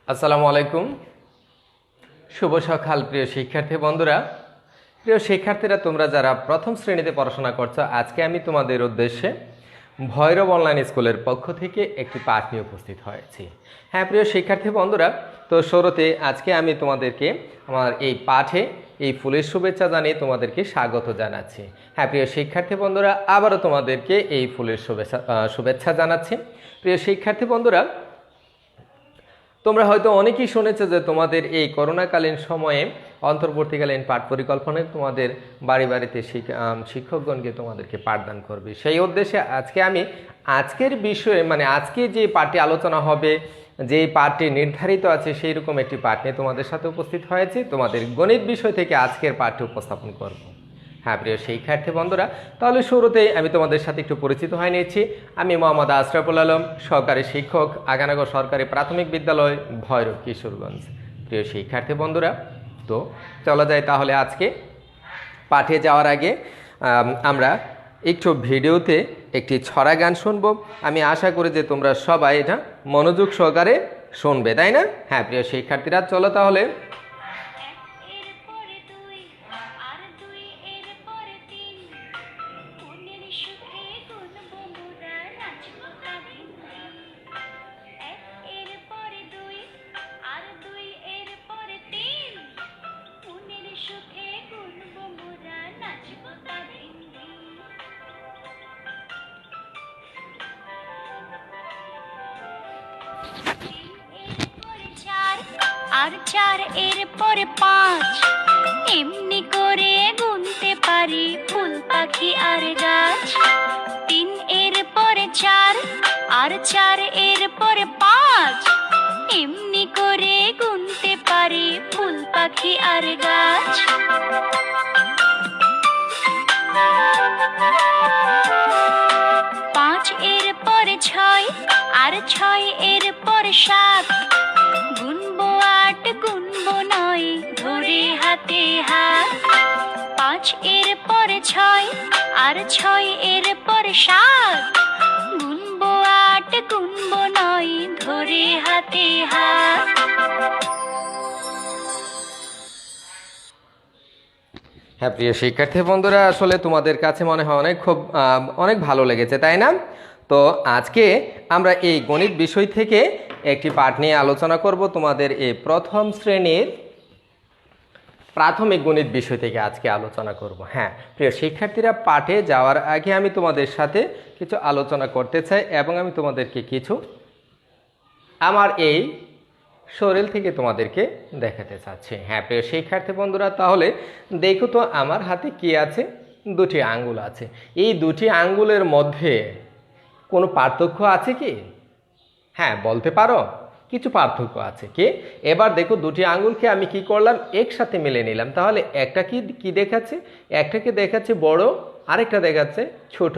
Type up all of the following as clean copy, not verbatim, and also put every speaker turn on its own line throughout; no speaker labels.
আসসালামু আলাইকুম। শুভ সকাল প্রিয় শিক্ষার্থী বন্ধুরা। প্রিয় শিক্ষার্থীরা, তোমরা যারা প্রথম শ্রেণীতে পড়াশোনা করছো, আজকে আমি তোমাদের উদ্দেশ্যে ভৈরব অনলাইন স্কুলের পক্ষ থেকে একটি পাঠ নিয়ে উপস্থিত হয়েছি। হ্যাঁ প্রিয় শিক্ষার্থী বন্ধুরা, তো শুরুতে আজকে আমি তোমাদেরকে আমার এই পাঠে এই ফুলের শুভেচ্ছা জানিয়ে তোমাদেরকে স্বাগত জানাচ্ছি। হ্যাঁ প্রিয় শিক্ষার্থী বন্ধুরা, আবারও তোমাদেরকে এই ফুলের শুভেচ্ছা জানাচ্ছি। প্রিয় শিক্ষার্থী বন্ধুরা, তোমরা হয়তো অনেকেই শুনেছো যে তোমাদের এই করোনাকালীন সময়ে অন্তর্বর্তীকালীন পাঠ পরিকল্পনায় তোমাদের বাড়ি বাড়িতে শিক্ষকগণকে তোমাদেরকে পাঠদান করবে। সেই উদ্দেশ্যে আজকে আমি আজকের বিষয়ে আজকে যে পাঠটি আলোচনা হবে, যে পাঠটি নির্ধারিত আছে, সেই রকম একটি পাঠ নিয়ে তোমাদের সাথে উপস্থিত হয়েছে। তোমাদের গণিত বিষয় থেকে আজকের পাঠটি উপস্থাপন করব। হ্যাঁ প্রিয় শিক্ষার্থী বন্ধুরা, তাহলে শুরুতেই আমি তোমাদের সাথে একটু পরিচিত হয়ে নিয়েছি। আমি মোহাম্মদ আশরাফুল আলম, সহকারী শিক্ষক, আগানগর সরকারি প্রাথমিক বিদ্যালয়, ভৈরব, কিশোরগঞ্জ। প্রিয় শিক্ষার্থী বন্ধুরা, তো চলা যায় তাহলে আজকে পাঠে যাওয়ার আগে আমরা একটু ভিডিওতে একটি ছড়া গান শুনবো। আমি আশা করি যে তোমরা সবাই এটা মনোযোগ সহকারে শুনবে, তাই না? হ্যাঁ প্রিয় শিক্ষার্থীরা, চলো তাহলে।
আর চার এর পরে পাঁচ, এমনি করে গুনতে পারি ফুল পাখি আর গাছ। তিন এর পরে চার, আর চার এর পরে পাঁচ, এমনি করে গুনতে পারি ফুল পাখি আর গাছ। পাঁচ এর পরে ছয়, আর ছয় এর পরে সাত, গুনবো আট গুনবো নয় ধরে হাতে হাত। পাঁচ এর পরে ছয়, আর ছয় এর পরে সাত, গুনবো আট গুনবো নয় ধরে হাতে হাত।
হ্যাঁ প্রিয় শিক্ষার্থী বন্ধুরা, আসলে তোমাদের কাছে মনে হয় অনেক ভালো লেগেছে, তাই না? তো আজকে আমরা এই গণিত বিষয় থেকে একটি পাঠ নিয়ে আলোচনা করব। তোমাদের এই প্রথম শ্রেণীর প্রাথমিক গণিত বিষয় থেকে আজকে আলোচনা করব। হ্যাঁ প্রিয় শিক্ষার্থীরা, পাঠে যাওয়ার আগে আমি তোমাদের সাথে কিছু আলোচনা করতে চাই এবং আমি তোমাদেরকে কিছু আমার এই শরীর থেকে তোমাদেরকে দেখাতে চাচ্ছি। হ্যাঁ প্রিয় শিক্ষার্থী বন্ধুরা, তাহলে দেখো তো আমার হাতে কি আছে? দুটি আঙ্গুল আছে। এই দুটি আঙ্গুলের মধ্যে কোনো পার্থক্য আছে কি? হ্যাঁ বলতে পারো, কিছু পার্থক্য আছে। কি? এবার দেখো, দুটি আঙ্গুলকে আমি কি করলাম, একসাথে মিলে নিলাম। তাহলে একটা কি দেখাচ্ছে? একটাকে দেখাচ্ছে বড়, আরেকটা দেখাচ্ছে ছোট।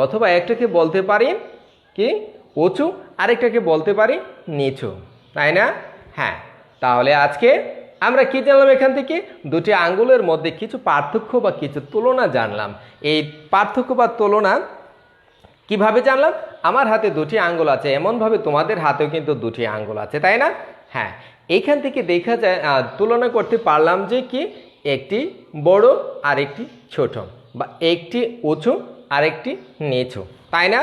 অথবা একটাকে বলতে পারি কি উঁচু, আরেকটাকে বলতে পারি নিচু, তাই না? হ্যাঁ, তাহলে আজকে আমরা কি জানলাম? এখান থেকে দুটি আঙ্গুলের মধ্যে কিছু পার্থক্য বা কিছু তুলনা জানলাম। এই পার্থক্য বা তুলনা কিভাবে জানলাম? আমার হাতে দুটি আঙ্গুল আছে, এমনভাবে তোমাদের হাতেও কিন্তু দুটি আঙ্গুল আছে, তাই না? হ্যাঁ, এইখান থেকে দেখা যায়, তুলনা করতে পারলাম যে কি একটি বড় আর একটি ছোট, বা একটি উঁচু আর একটি নিচু, তাই না?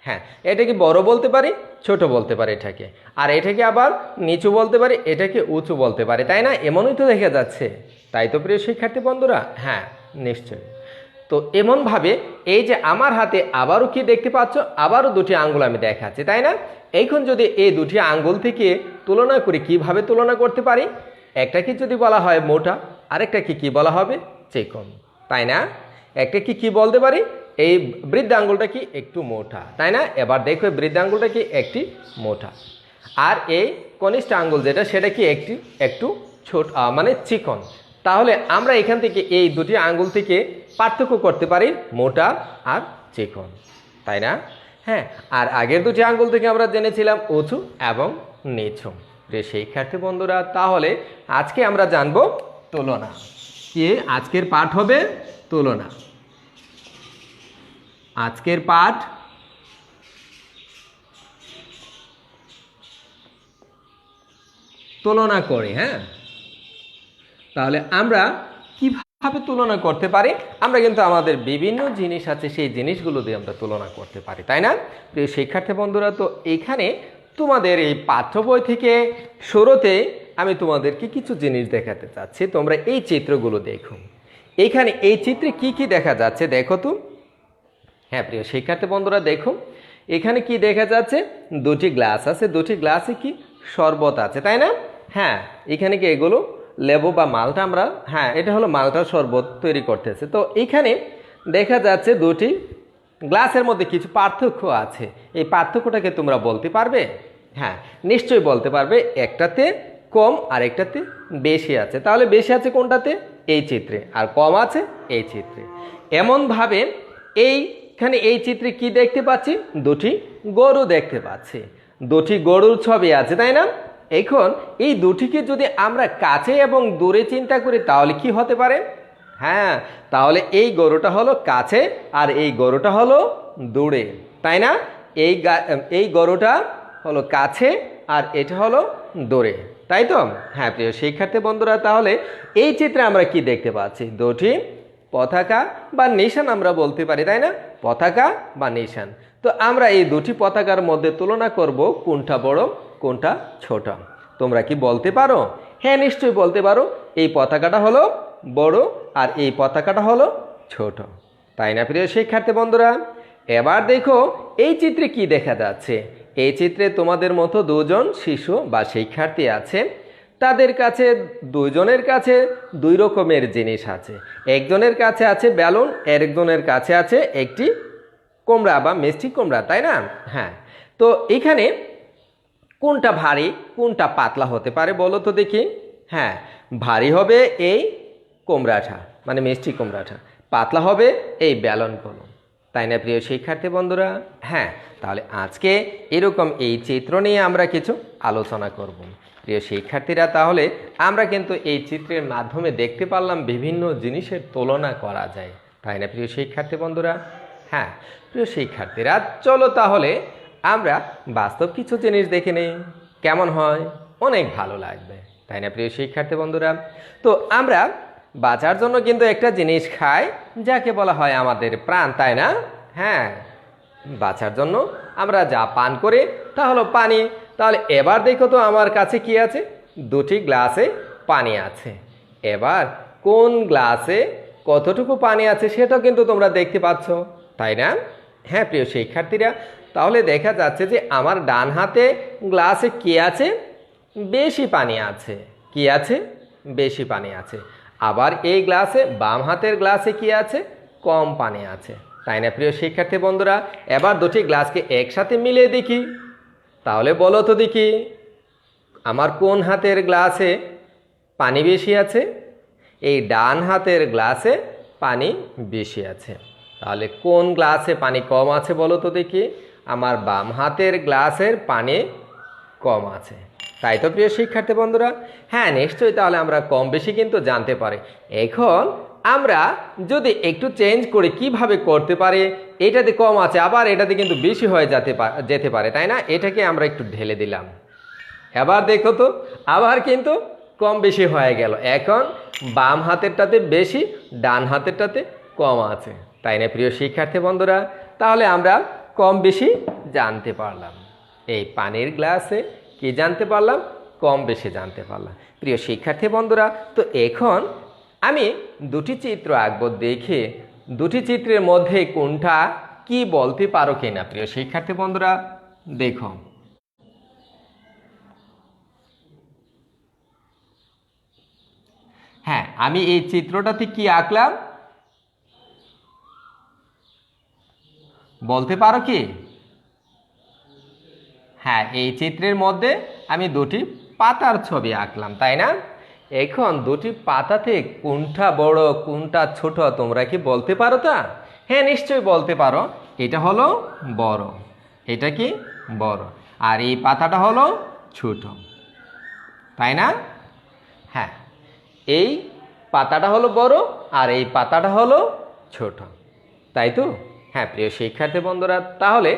হ্যাঁ, এটাকে বড় বলতে পারি, ছোট বলতে পারি এটাকে, আর এটাকে আবার নিচু বলতে পারি, এটাকে উঁচু বলতে পারি, তাই না? এমনই তো দেখা যাচ্ছে, তাই তো প্রিয় শিক্ষার্থী বন্ধুরা? হ্যাঁ নিশ্চয়ই। তো এমনভাবে এই যে আমার হাতে আবারও কি দেখতে পাচ্ছ, আবারও দুটি আঙ্গুল আমি দেখাচ্ছি, তাই না? এখন যদি এই দুটি আঙ্গুল থেকে তুলনা করি, কিভাবে তুলনা করতে পারি? একটাকে যদি বলা হয় মোটা, আরেকটাকে কি বলা হবে? চিকন, তাই না? একটাকে কি বলতে পারি? এই বৃদ্ধ আঙ্গুলটা কি একটু মোটা, তাই না? এবার দেখো, বৃদ্ধ আঙ্গুলটা কি একটি মোটা, আর এই কনিষ্ঠ আঙ্গুল যেটা, সেটা কি একটু ছোট, চিকন। তাহলে আমরা এখান থেকে এই দুটি আঙ্গুল থেকে পার্থক্য করতে পারি মোটা আর চিকন, তাই না? হ্যাঁ, আর আগের দুটি আঙ্গুল থেকে আমরা জেনেছিলাম উঁচু এবং নিচু। যে শিক্ষার্থী বন্ধুরা, তাহলে আজকে আমরা জানবো তুলনা। কি আজকের পাঠ হবে? তুলনা। আজকের পাঠ তুলনা করি, হ্যাঁ, তাহলে আমরা কিভাবে তুলনা করতে পারি? আমরা কিন্তু আমাদের বিভিন্ন জিনিস আছে, সেই জিনিসগুলো দিয়ে আমরা তুলনা করতে পারি, তাই না? প্রিয় শিক্ষার্থী বন্ধুরা, তো এখানে তোমাদের এই পাঠ্য বই থেকে শুরুতে আমি তোমাদেরকে কিছু জিনিস দেখাতে চাচ্ছি। তোমরা এই চিত্রগুলো দেখো। এখানে এই চিত্রে কি কি দেখা যাচ্ছে দেখো তো। হ্যাঁ প্রিয় শিক্ষার্থী বন্ধুরা, দেখো এখানে কি দেখা যাচ্ছে, দুটি গ্লাস আছে, দুটি গ্লাসে কি শরবত আছে, তাই না? হ্যাঁ, এখানে কি এগুলো লেবু বা মালটা, আমরা হ্যাঁ এটা হলো মালটার শরবত তৈরি করতেছে। তো এখানে দেখা যাচ্ছে দুটি গ্লাসের মধ্যে কিছু পার্থক্য আছে। এই পার্থক্যটাকে তোমরা বলতে পারবে? হ্যাঁ নিশ্চয়ই বলতে পারবে। একটাতে কম আর একটাতে বেশি আছে। তাহলে বেশি আছে কোনটাতে? এই চিত্রে। আর কম আছে এই চিত্রে। এমনভাবে এইখানে এই চিত্রে কি দেখতে পাচ্ছি? দুটি গরু দেখতে পাচ্ছি। দুটি গরুর ছবি আছে, তাই না? এখন এই দুটিকে যদি আমরা কাছে এবং দূরে চিন্তা করি তাহলে কি হতে পারে? হ্যাঁ, তাহলে এই গরুটা হলো কাছে আর এই গরুটা হলো দূরে, তাই না? এই গরুটা হলো কাছে আর এটা হলো দূরে, তাই তো? হ্যাঁ প্রিয় শিক্ষার্থী বন্ধুরা, তাহলে এই চিত্রে আমরা কি দেখতে পাচ্ছি? দুটি পতাকা বা নিশান আমরা বলতে পারি, তাই না? পতাকা বা নিশান। তো আমরা এই দুটি পতাকার মধ্যে তুলনা করব কোনটা বড় কোনটা ছোট। তোমরা কি বলতে পারো? হ্যাঁ নিশ্চয়ই বলতে পারো। এই পতাকাটা হলো বড় আর এই পতাকাটা হলো ছোট, তাই না প্রিয় শিক্ষার্থী বন্ধুরা? এবার দেখো এই চিত্রে কি দেখা যাচ্ছে। এই চিত্রে তোমাদের মতো দুজন শিশু বা শিক্ষার্থী আছে। তাদের কাছে দুজনের কাছে দুই রকমের জিনিস আছে। একজনের কাছে আছে বেলুন, আরেকজনের কাছে আছে একটি কুমড়া বা মিষ্টি কুমড়া, তাই না? হ্যাঁ, তো এখানে কোনটা ভারী কোনটা পাতলা হতে পারে বলো তো দেখি। হ্যাঁ, ভারী হবে এই কুমড়াটা মানে মিষ্টি কুমড়াটা, পাতলা হবে এই বেলুনগুলো, তাই না প্রিয় শিক্ষার্থী বন্ধুরা? হ্যাঁ, তাহলে আজকে এরকম এই চিত্র নিয়ে আমরা কিছু আলোচনা করব। প্রিয় শিক্ষার্থীরা, তাহলে আমরা কিন্তু এই চিত্রের মাধ্যমে দেখতে পারলাম বিভিন্ন জিনিসের তুলনা করা যায়, তাই না প্রিয় শিক্ষার্থী বন্ধুরা? হ্যাঁ প্রিয় শিক্ষার্থীরা, চলো তাহলে আমরা বাস্তব কিছু জিনিস দেখে নেই, কেমন হয়? অনেক ভালো লাগবে, তাই না প্রিয় শিক্ষার্থী বন্ধুরা? তো আমরা বাঁচার জন্য কিন্তু একটা জিনিস খাই যাকে বলা হয় আমাদের প্রাণ, তাই না? হ্যাঁ, বাঁচার জন্য আমরা যা পান করি তা হলো পানি। তাহলে এবার দেখো তো আমার কাছে কি আছে? দুটি গ্লাসে পানি আছে। এবার কোন গ্লাসে কতটুকু পানি আছে সেটাও কিন্তু তোমরা দেখতে পাচ্ছ, তাই না? হ্যাঁ প্রিয় শিক্ষার্থীরা, তাহলে দেখা যাচ্ছে যে আমার ডান হাতে গ্লাসে কি আছে? বেশি পানি আছে। কি আছে? বেশি পানি আছে। আবার এই গ্লাসে বাম হাতের গ্লাসে কি আছে? কম পানি আছে, তাই না প্রিয় শিক্ষার্থী বন্ধুরা? এবার দুটি গ্লাসকে একসাথে মিলিয়ে দেখি। তাহলে বলো তো দেখি আমার কোন হাতের গ্লাসে পানি বেশি আছে? এই ডান হাতের গ্লাসে পানি বেশি আছে। তাহলে কোন গ্লাসে পানি কম আছে বলো তো দেখি? আমার বাম হাতের গ্লাসের পানি কম আছে, তাই তো প্রিয় শিক্ষার্থী বন্ধুরা? হ্যাঁ নিশ্চয়ই, তাহলে আমরা কম বেশি কিন্তু জানতে পারি। এখন আমরা যদি একটু চেঞ্জ করে কিভাবে করতে পারি, এটাতে কম আছে আবার এটাতে কিন্তু বেশি হয়ে যেতে পারে, তাই না? এটাকে আমরা একটু ঢেলে দিলাম। এবার দেখো তো আবার কিন্তু কম বেশি হয়ে গেল। এখন বাম হাতেরটাতে বেশি, ডান হাতেরটাতে কম আছে, তাই না প্রিয় শিক্ষার্থী বন্ধুরা? তাহলে আমরা কম বেশি জানতে পারলাম। এই পানির গ্লাসে কি জানতে পারলাম? কম বেশি জানতে পারলাম। প্রিয় শিক্ষার্থী বন্ধুরা, তো এখন আমি দুটি চিত্র আঁকবো, দেখে দুটি চিত্রের মধ্যে কোনটা কি বলতে পারো কিনা প্রিয় শিক্ষার্থী বন্ধুরা দেখো। হ্যাঁ, আমি এই চিত্রটাতে কি আঁকলাম বলতে পারো কি? হ্যাঁ, এই চিত্রের মধ্যে আমি দুটি পাতার ছবি আঁকলাম, তাই না? এখন দুটি পাতাতে কোনটা বড় কোনটা ছোট তোমরা কি বলতে পারো তা? হ্যাঁ নিশ্চয়ই বলতে পারো। এটা হলো বড়, এটা কি বড়, আর এই পাতাটা হলো ছোট, তাই না? হ্যাঁ, এই পাতাটা হলো বড় আর এই পাতাটা হলো ছোট, তাই তো? হ্যাঁ প্রিয় শিক্ষার্থী বন্ধুরা, তাহলে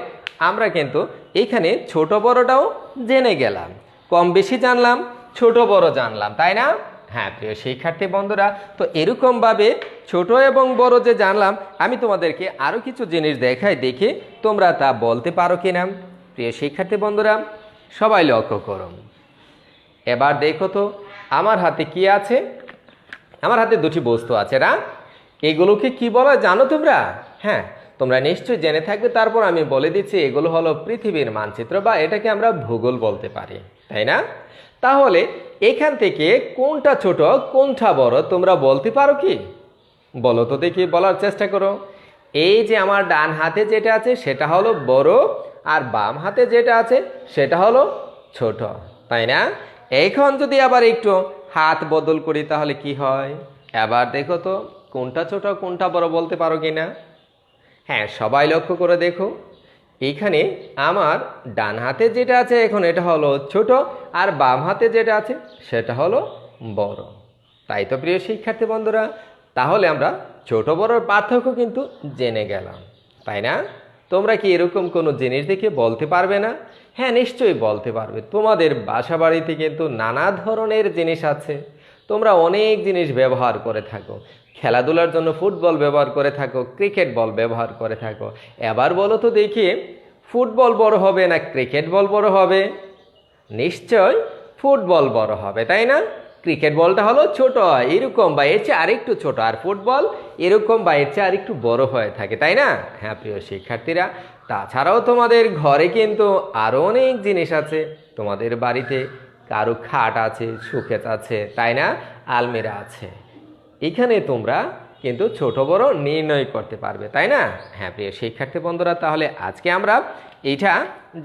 আমরা কিন্তু এখানে ছোট বড়টাও জেনে গেলাম, কম বেশি জানলাম, ছোট বড় জানলাম, তাই না? হ্যাঁ প্রিয় শিক্ষার্থী বন্ধুরা, তো এরকমভাবে ছোট এবং বড় যে জানলাম, আমি তোমাদেরকে আরও কিছু জিনিস দেখাই, দেখে তোমরা তা বলতে পারো কিনা। প্রিয় শিক্ষার্থী বন্ধুরা, সবাই লক্ষ্য করো। এবার দেখো তো আমার হাতে কি আছে। আমার হাতে দুটি বস্তু আছে না, এগুলোকে কি বলা জানো তোমরা? হ্যাঁ, তোমরা নিশ্চয়ই জেনে থাকবে, তারপর আমি বলে দিচ্ছি এগুলো হলো পৃথিবীর মানচিত্র, বা এটাকে আমরা ভূগোল বলতে পারি, তাই না? তাহলে এখান থেকে কোনটা ছোট কোনটা বড় তোমরা বলতে পারো কি? বলো তো দেখি, বলার চেষ্টা করো। এই যে আমার ডান হাতে যেটা আছে সেটা হলো বড়, আর বাম হাতে যেটা আছে সেটা হলো ছোট, তাই না? এখন যদি আবার একটু হাত বদল করি তাহলে কি হয়? এবার দেখো তো কোনটা ছোট কোনটা বড় বলতে পারো কিনা। হ্যাঁ, সবাই লক্ষ্য করে দেখো, এইখানে আমার ডান হাতে যেটা আছে এখন এটা হলো ছোট, আর বাম হাতে যেটা আছে সেটা হলো বড়, তাই তো প্রিয় শিক্ষার্থী বন্ধুরা? তাহলে আমরা ছোট বড়র পার্থক্য কিন্তু জেনে গেলাম, তাই না? তোমরা কি এরকম কোনো জিনিস দেখে বলতে পারবে না? হ্যাঁ, নিশ্চয়ই বলতে পারবে। তোমাদের বাসা বাড়িতে কিন্তু নানা ধরনের জিনিস আছে, তোমরা অনেক জিনিস ব্যবহার করে থাকো। খেলাধুলার জন্য ফুটবল ব্যবহার করে থাকো, ক্রিকেট বল ব্যবহার করে থাকো। এবার বলো তো দেখি, ফুটবল বড় হবে না ক্রিকেট বল বড় হবে? নিশ্চয় ফুটবল বড় হবে, তাই না? ক্রিকেট বলটা হলো ছোট, এরকম বা এর চেয়ে আরেকটু ছোট, আর ফুটবল এরকম বা এর চেয়ে আরেকটু বড় হয়ে থাকে, তাই না? হ্যাঁ প্রিয় শিক্ষার্থীরা, তাছাড়াও তোমাদের ঘরে কিন্তু আরও অনেক জিনিস আছে। তোমাদের বাড়িতে কারো খাট আছে, শোকেস আছে, তাই না? আলমিরা আছে। এখানে তোমরা কিন্তু ছোট বড় নির্ণয় করতে পারবে, তাই না? হ্যাঁ প্রিয় শিক্ষার্থী বন্ধুরা, তাহলে আজকে আমরা এটা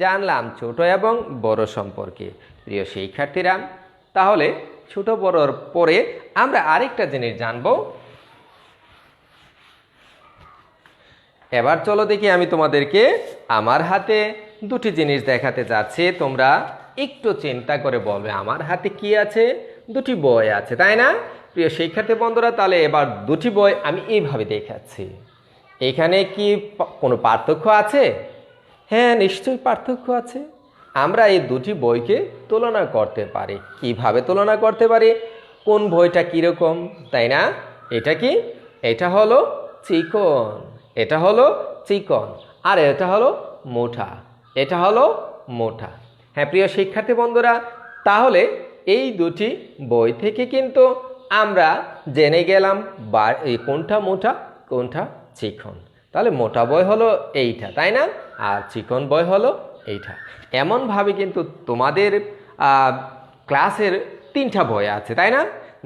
জানলাম ছোট এবং বড় সম্পর্কে। প্রিয় শিক্ষার্থীরা, তাহলে ছোট বড়র পরে আমরা আরেকটা জিনিস জানবো। এবার চলো দেখি, আমি তোমাদেরকে আমার হাতে দুটি জিনিস দেখাতে যাচ্ছি। তোমরা একটু চিন্তা করে বলবে আমার হাতে কি আছে? দুটি বই আছে, তাই না? প্রিয় শিক্ষার্থী বন্ধুরা, তাহলে এবার দুটি বই আমি এইভাবে দেখাচ্ছি। এখানে কি কোনো পার্থক্য আছে? হ্যাঁ, নিশ্চয়ই পার্থক্য আছে। আমরা এই দুটি বইকে তুলনা করতে পারি। কিভাবে তুলনা করতে পারি? কোন বইটা কীরকম, তাই না? এটা কি? এটা হলো চিকন, এটা হলো চিকন, আর এটা হলো মোটা, এটা হলো মোটা। হ্যাঁ প্রিয় শিক্ষার্থী বন্ধুরা, তাহলে এই দুটি বই থেকে কিন্তু আমরা জেনে গেলাম এই কোনটা মোটা কোনটা চিকন। তাহলে মোটা বই হলো এইটা, তাই না? আর চিকন বই হলো এইটা। এমনভাবে কিন্তু তোমাদের ক্লাসের তিনটা বই আছে, তাই না?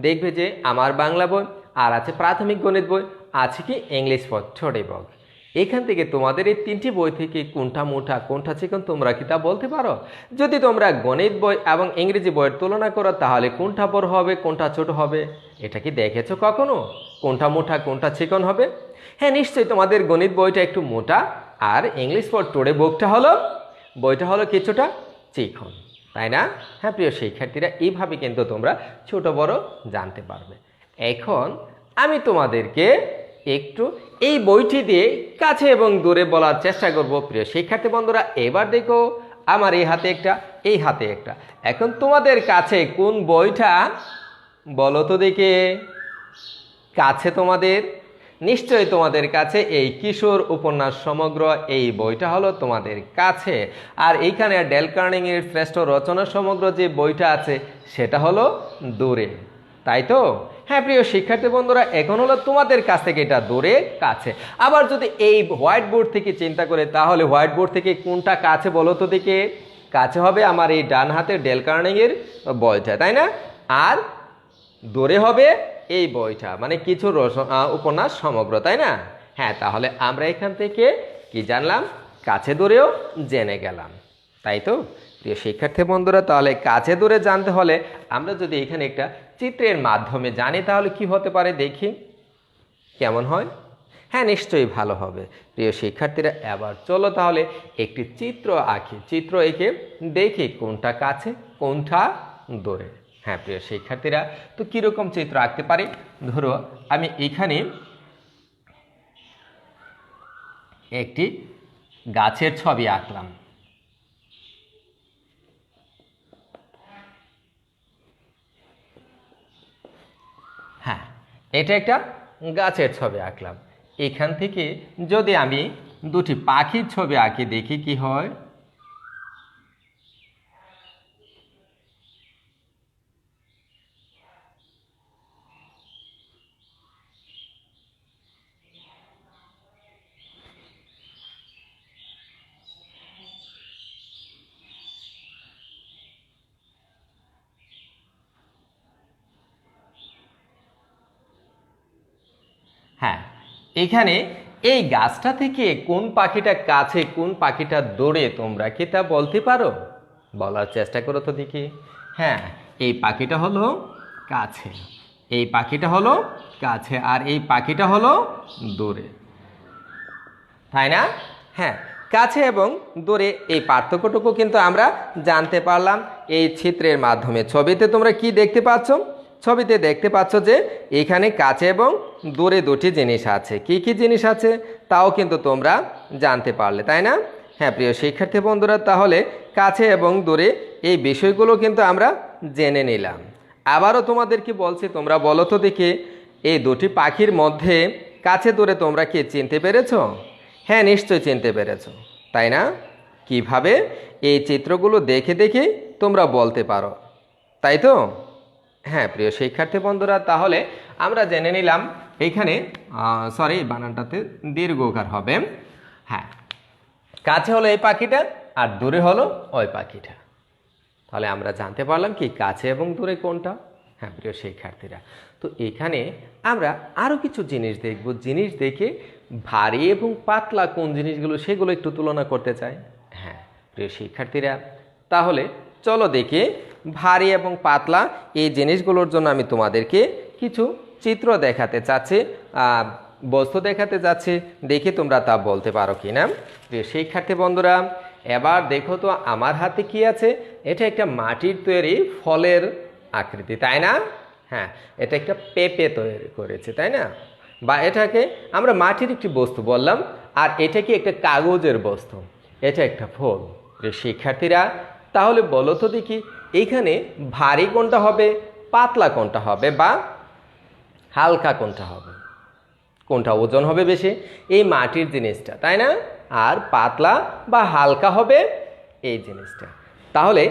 দেখবে যে আমার বাংলা বই, আর আছে প্রাথমিক গণিত বই, আছে কি ইংলিশ ফর ছোট বই। এখান থেকে তোমাদের এই তিনটি বই থেকে কোনটা মোটা কোনটা চিকন তোমরা কি তা বলতে পারো? যদি তোমরা গণিত বই এবং ইংরেজি বইয়ের তুলনা করো তাহলে কোনটা বড় হবে কোনটা ছোট হবে? এটা কি দেখেছো কখনো? কোনটা মোটা কোনটা চিকন হবে? হ্যাঁ নিশ্চয়ই, তোমাদের গণিত বইটা একটু মোটা, আর ইংলিশ ফর টুডে বইটা হলো কিছুটা চিকন, তাই না? হ্যাঁ প্রিয় শিক্ষার্থীরা, এইভাবে কিন্তু তোমরা ছোট বড় জানতে পারবে। এখন আমি তোমাদেরকে একটু এই বইটি দিয়ে কাছে এবং দূরে বলার চেষ্টা করব। প্রিয় শিক্ষার্থী বন্ধুরা, এবার দেখো আমার এই হাতে একটা, এই হাতে একটা। এখন তোমাদের কাছে কোন বইটা বলো তো দেখে? কাছে তোমাদের নিশ্চয়ই তোমাদের কাছে এই কিশোর উপন্যাস সমগ্র এই বইটা হলো তোমাদের কাছে, আর এইখানে ডেল কার্নেগির শ্রেষ্ঠ রচনা সমগ্র যে বইটা আছে সেটা হলো দূরে, তাই তো? হ্যাঁ প্রিয় শিক্ষার্থী বন্ধুরা, এখন হলো তোমাদের কাছ থেকে এটা দূরে কাছে। আবার যদি এই হোয়াইট বোর্ড থেকে চিন্তা করে তাহলে হোয়াইট বোর্ড থেকে কোনটা কাছে বলো তো দেখে? কাছে হবে আমার এই ডান হাতে ডেল কার্নেগির বইটা, তাই না? আর দূরে হবে এই বইটা, মানে কিছু উপন্যাস সমগ্র, তাই না? হ্যাঁ, তাহলে আমরা এখান থেকে কি জানলাম? কাছে দূরেও জেনে গেলাম, তাই তো? প্রিয় শিক্ষার্থী বন্ধুরা, তাহলে কাছে দূরে জানতে হলে আমরা যদি এখানে একটা চিত্রের মাধ্যমে জানি তাহলে কি হতে পারে দেখি, কেমন হয়? হ্যাঁ নিশ্চয়ই ভালো হবে। প্রিয় শিক্ষার্থীরা, এবার চলো তাহলে একটি চিত্র আঁকি। চিত্র এঁকে দেখি কোনটা কাছে কোনটা দূরে। হ্যাঁ প্রিয় শিক্ষার্থীরা, তো কীরকম চিত্র আঁকতে পারি? ধরো আমি এখানে একটি গাছের ছবি আঁকলাম। এটা একটা গাছের ছবি আঁকলাম। এখান থেকে যদি আমি দুটি পাখির ছবি আঁকি দেখি কি হয়। হ্যাঁ, এখানে এই গাছটা থেকে কোন পাখিটা কাছে কোন পাখিটা দূরে তোমরা কি তা বলতে পারো? বলার চেষ্টা করো তো দেখি। হ্যাঁ, এই পাখিটা হলো কাছে, এই পাখিটা হলো কাছে, আর এই পাখিটা হলো দূরে, তাই না? হ্যাঁ, কাছে এবং দূরে এই পার্থক্যটুকু কিন্তু আমরা জানতে পারলাম এই চিত্রের মাধ্যমে। ছবিতে তোমরা কি দেখতে পাচ্ছ? ছবিতে দেখতে পাচ্ছ যে এখানে কাছে এবং দূরে দুটি জিনিস আছে। কি কি জিনিস আছে তাও কিন্তু তোমরা জানতে পারলে, তাই না? হ্যাঁ প্রিয় শিক্ষার্থী বন্ধুরা, তাহলে কাছে এবং দূরে এই বিষয়গুলো কিন্তু আমরা জেনে নিলাম। আবারও তোমাদেরকে বলছি, তোমরা বলো তো দেখি এই দুটি পাখির মধ্যে কাছে দূরে তোমরা কি চিনতে পেরেছো? হ্যাঁ নিশ্চয়ই চিনতে পেরেছো, তাই না? কিভাবে? এই চিত্রগুলো দেখে দেখে তোমরা বলতে পারো, তাই তো? হ্যাঁ প্রিয় শিক্ষার্থী বন্ধুরা, তাহলে আমরা জেনে নিলাম এইখানে সরি বানানটাতে দীর্ঘকার হবে। হ্যাঁ, কাছে হলো এই পাখিটা আর দূরে হলো ওই পাখিটা। তাহলে আমরা জানতে পারলাম কি কাছে এবং দূরে কোনটা। হ্যাঁ প্রিয় শিক্ষার্থীরা, তো এখানে আমরা আরও কিছু জিনিস দেখব। জিনিস দেখে ভারী এবং পাতলা কোন জিনিসগুলো সেগুলো একটু তুলনা করতে চাই। হ্যাঁ প্রিয় শিক্ষার্থীরা, তাহলে চলো দেখি ভারী এবং পাতলা এই জিনিসগুলোর জন্য আমি তোমাদেরকে কিছু চিত্র দেখাতে চাচ্ছি, বস্তু দেখাতে যাচ্ছি, দেখি তোমরা তা বলতে পারো কি না। প্রিয় শিক্ষার্থী বন্ধুরা, এবার দেখো তো আমার হাতে কি আছে। এটা একটা মাটির তৈরি ফলের আকৃতি, তাই না? হ্যাঁ, এটা একটা পেঁপে তৈরি করেছে, তাই না? বা এটাকে আমরা মাটির একটি বস্তু বললাম, আর এটা কি একটা কাগজের বস্তু, এটা একটা ফল। প্রিয় শিক্ষার্থীরা, তাহলে বলো তো দেখি এইখানে ভারী কোনটা হবে, পাতলা কোনটা হবে, বা হালকা কোনটা হবে? কোনটা ওজন হবে বেশি? এই মাটির জিনিসটা, তাই না? আর পাতলা বা হালকা হবে এই জিনিসটা। তাহলে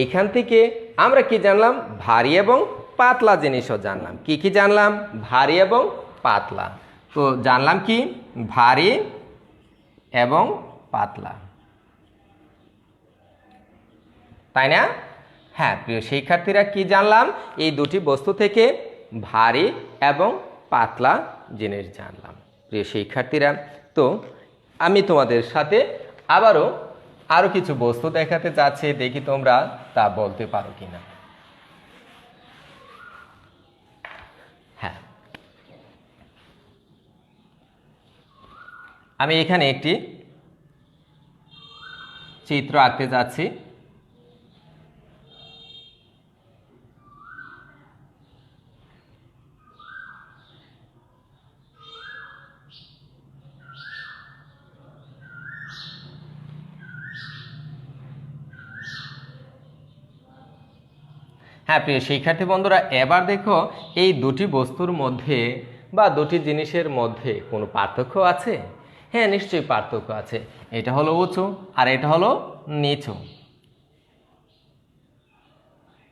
এইখান থেকে আমরা কি জানলাম? ভারী এবং পাতলা জিনিসও জানলাম। কি কি জানলাম? ভারী এবং পাতলা। তো জানলাম কি? ভারী এবং পাতলা, তাই না? হ্যাঁ প্রিয় শিক্ষার্থীরা, কি জানলাম? এই দুটি বস্তু থেকে ভারী এবং পাতলা জিনিস জানলাম। প্রিয় শিক্ষার্থীরা, তো আমি তোমাদের সাথে আরও কিছু বস্তু দেখাতে চাচ্ছি, দেখি তোমরা তা বলতে পারো কিনা। হ্যাঁ, আমি এখানে একটি চিত্র আঁকতে যাচ্ছি। হ্যাঁ প্রিয় শিক্ষার্থী বন্ধুরা, এবার দেখো এই দুটি বস্তুর মধ্যে বা দুটি জিনিসের মধ্যে কোনো পার্থক্য আছে? হ্যাঁ নিশ্চয়ই পার্থক্য আছে। এটা হলো উঁচু আর এটা হলো নিচু।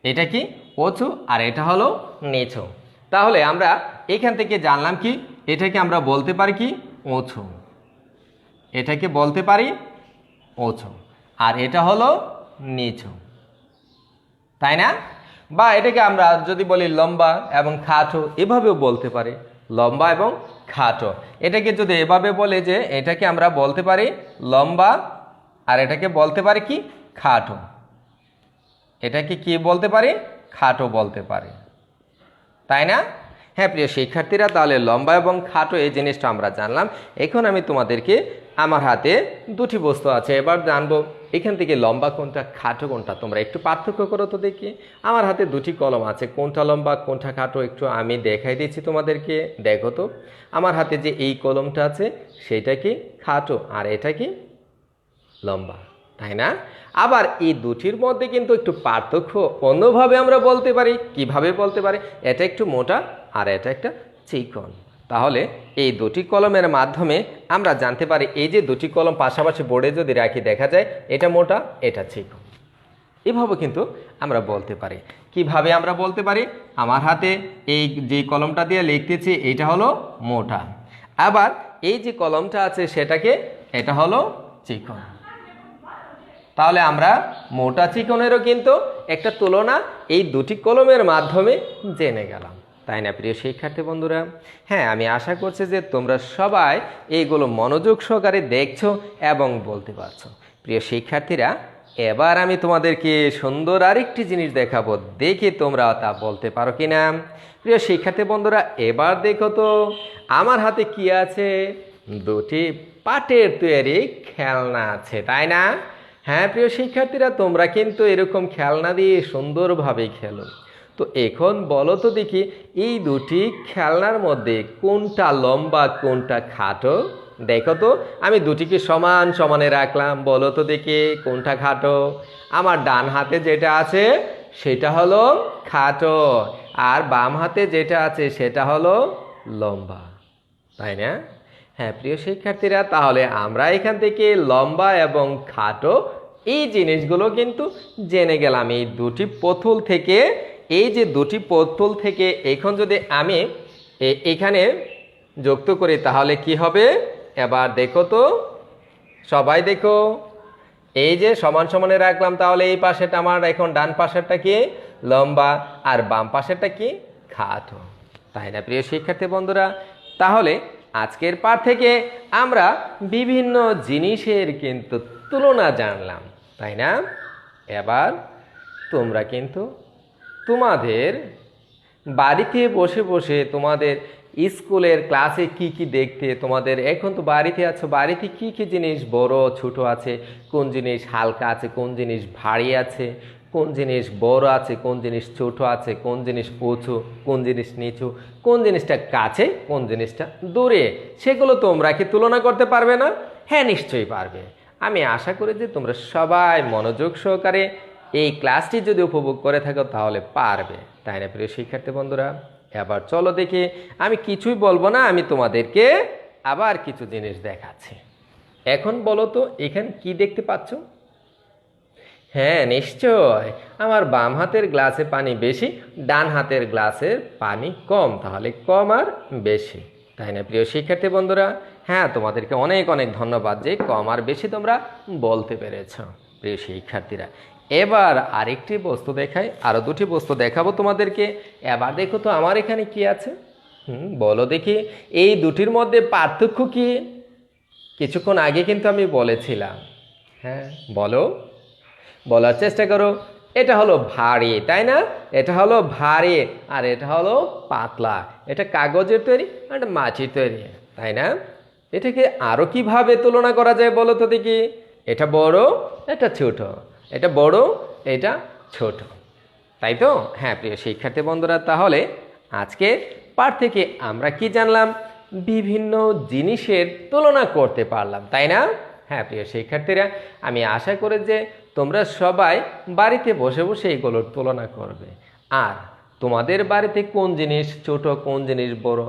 এটা কি? উঁচু আর এটা হলো নিচু। তাহলে আমরা এখান থেকে জানলাম কি এটাকে আমরা বলতে পারি কি? উঁচু। এটাকে বলতে পারি উঁচু, আর এটা হলো নিচু, তাই না? বা এটাকে আমরা যদি বলি লম্বা এবং খাটো, এভাবেও বলতে পারি, লম্বা এবং খাটো। এটাকে যদি এভাবে বলে যে এটাকে আমরা বলতে পারি লম্বা আর এটাকে বলতে পারি কি? খাটো। এটাকে কি বলতে পারি? খাটো বলতে পারি, তাই না? হ্যাঁ প্রিয় শিক্ষার্থীরা, তাহলে লম্বা এবং খাটো এই জিনিসটা আমরা জানলাম। এখন আমি তোমাদেরকে, আমার হাতে দুটি বস্তু আছে, এবার জানবো এখান থেকে লম্বা কোনটা খাটো কোনটা। তোমরা একটু পার্থক্য করো তো দেখি। আমার হাতে দুটি কলম আছে, কোনটা লম্বা কোনটা খাটো একটু আমি দেখাই দিচ্ছি তোমাদেরকে। দেখো তো আমার হাতে যে এই কলমটা আছে সেটা কি? খাটো, আর এটা কি? লম্বা, তাই না? আবার এই দুটির মধ্যে কিন্তু একটু পার্থক্য অন্যভাবে আমরা বলতে পারি। কিভাবে বলতে পারি? এটা একটু মোটা আর এটা একটা চিকন। তাহলে এই দুটি কলমের মাধ্যমে আমরা জানতে পারি এই যে দুটি কলম পাশাপাশি বোর্ডে যদি রাখি দেখা যায় এটা মোটা এটা চিকন। এভাবে কিন্তু আমরা বলতে পারি। কিভাবে আমরা বলতে পারি? আমার হাতে এই যে কলমটা দিয়ে লিখতেছি এটা হলো মোটা, আবার এই যে কলমটা আছে সেটাকে এটা হলো চিকন। তাহলে আমরা মোটা চিকনেরও কিন্তু একটা তুলনা এই দুটি কলমের মাধ্যমে জেনে গেলাম, তাই না প্রিয় শিক্ষার্থী বন্ধুরা? হ্যাঁ, আমি আশা করছি যে তোমরা সবাই এইগুলো মনোযোগ সহকারে দেখছো এবং বলতে পারছো। প্রিয় শিক্ষার্থীরা, এবার আমি তোমাদেরকে সুন্দর আরেকটি জিনিস দেখাবো, দেখে তোমরা তা বলতে পারো কিনা। প্রিয় শিক্ষার্থী বন্ধুরা, এবার দেখো তো আমার হাতে কি আছে? দুটি পাটের তৈরি খেলনা আছে, তাই না? হ্যাঁ প্রিয় শিক্ষার্থীরা, তোমরা কিন্তু এরকম খেলনা দিয়ে সুন্দরভাবে খেলো। তো এখন বলো তো দেখি এই দুটি খেলনার মধ্যে কোনটা লম্বা কোনটা খাটো? দেখো তো আমি দুটিকে সমান সমানে রাখলাম, বলো তো দেখি কোনটা খাটো? আমার ডান হাতে যেটা আছে সেটা হলো খাটো, আর বাম হাতে যেটা আছে সেটা হলো লম্বা, তাই না? হ্যাঁ প্রিয় শিক্ষার্থীরা, তাহলে আমরা এখান থেকে লম্বা এবং খাটো এই জিনিসগুলো কিন্তু জেনে গেলাম এই দুটি পুতুল থেকে। এই যে দুটি পুতুল থেকে এখন যদি আমি এখানে যুক্ত করি তাহলে কি হবে? এবার দেখো তো সবাই দেখো, এই যে সমান সমানে রাখলাম, তাহলে এই পাশেটা আমার এখন ডান পাশেরটা কি লম্বা আর বাম পাশেরটা কি খাটো, তাই না প্রিয় শিক্ষার্থী বন্ধুরা? তাহলে আজকের পাঠ থেকে আমরা বিভিন্ন জিনিসের কিন্তু তুলনা জানলাম, তাই না? এবার তোমরা কিন্তু তোমাদের বাড়িতে বসে বসে তোমাদের স্কুলের ক্লাসে কি কি দেখতে, তোমাদের এখন তো বাড়িতে আছো, বাড়িতে কি কি জিনিস বড় ছোট আছে, কোন জিনিস হালকা আছে, কোন জিনিস ভারী আছে, কোন জিনিস বড় আছে, কোন জিনিস ছোট আছে, কোন জিনিস উঁচু, কোন জিনিস নিচু, কোন জিনিসটা কাছে, কোন জিনিসটা দূরে, সেগুলো তোমরা কি তুলনা করতে পারবে না? হ্যাঁ নিশ্চয়ই পারবে। আমি আশা করি যে তোমরা সবাই মনোযোগ সহকারে এই ক্লাসটি যদি উপভোগ করে থাকো তাহলে পারবে, তাই না প্রিয় শিক্ষার্থী বন্ধুরা? এবার চলো দেখি, আমি কিছুই বলবো না, আমি তোমাদেরকে আবার কিছু জিনিস দেখাচ্ছি। এখন বলো তো এখানে কি দেখতে পাচ্ছ? হ্যাঁ নিশ্চয়, আমার বাম হাতের গ্লাসে পানি বেশি, ডান হাতের গ্লাসের পানি কম, তাহলে কম আর বেশি, তাই না প্রিয় শিক্ষার্থী বন্ধুরা? হ্যাঁ, তোমাদেরকে অনেক অনেক ধন্যবাদ যে কম আর বেশি তোমরা বলতে পেরেছ। প্রিয় শিক্ষার্থীরা, এবার আরেকটি বস্তু দেখাই, আরও দুটি বস্তু দেখাবো তোমাদেরকে। এবার দেখো তো আমার এখানে কি আছে? বলো দেখি এই দুটির মধ্যে পার্থক্য কি? কিছুক্ষণ আগে কিন্তু আমি বলেছিলাম। হ্যাঁ বলো, বলার চেষ্টা করো। এটা হলো ভারী, তাই না? এটা হলো ভারী আর এটা হলো পাতলা। এটা কাগজের তৈরি আর এটা মাটির তৈরি, তাই না? এটাকে আরও কিভাবে তুলনা করা যায় বলো তো দেখি? এটা বড় এটা ছোট, এটা বড় এটা ছোট, তাই তো? হ্যাঁ প্রিয় শিক্ষার্থী বন্ধুরা, তাহলে আজকে পাঠ থেকে আমরা কি জানলাম? বিভিন্ন জিনিসের তুলনা করতে পারলাম, তাই না? হ্যাঁ প্রিয় শিক্ষার্থীরা, আমি আশা করি যে তোমরা সবাই বাড়িতে বসে বসে এগুলোর তুলনা করবে। আর তোমাদের বাড়িতে কোন জিনিস ছোট কোন জিনিস বড়,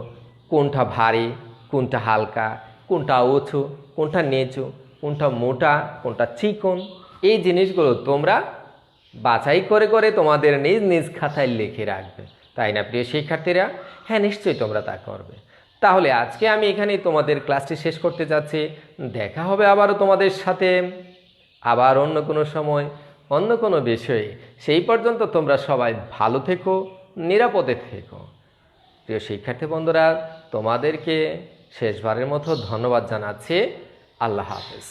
কোনটা ভারী কোনটা হালকা, কোনটা উঁচু কোনটা নিচু, কোনটা মোটা কোনটা চিকন, এই জিনিসগুলো তোমরা বাছাই করে করে তোমাদের নিজ নিজ খাতায় লিখে রাখবে, তাই না প্রিয় শিক্ষার্থীরা? হ্যাঁ নিশ্চয়ই তোমরা তা করবে। তাহলে আজকে আমি এখানেই তোমাদের ক্লাসটি শেষ করতে যাচ্ছি। দেখা হবে আবারও তোমাদের সাথে আবার অন্য কোনো সময় অন্য কোনো বিষয়ে। সেই পর্যন্ত তোমরা সবাই ভালো থেকো, নিরাপদে থেকো। প্রিয় শিক্ষার্থী বন্ধুরা, তোমাদেরকে শেষবারের মতো ধন্যবাদ জানাচ্ছি। আল্লাহ হাফেজ।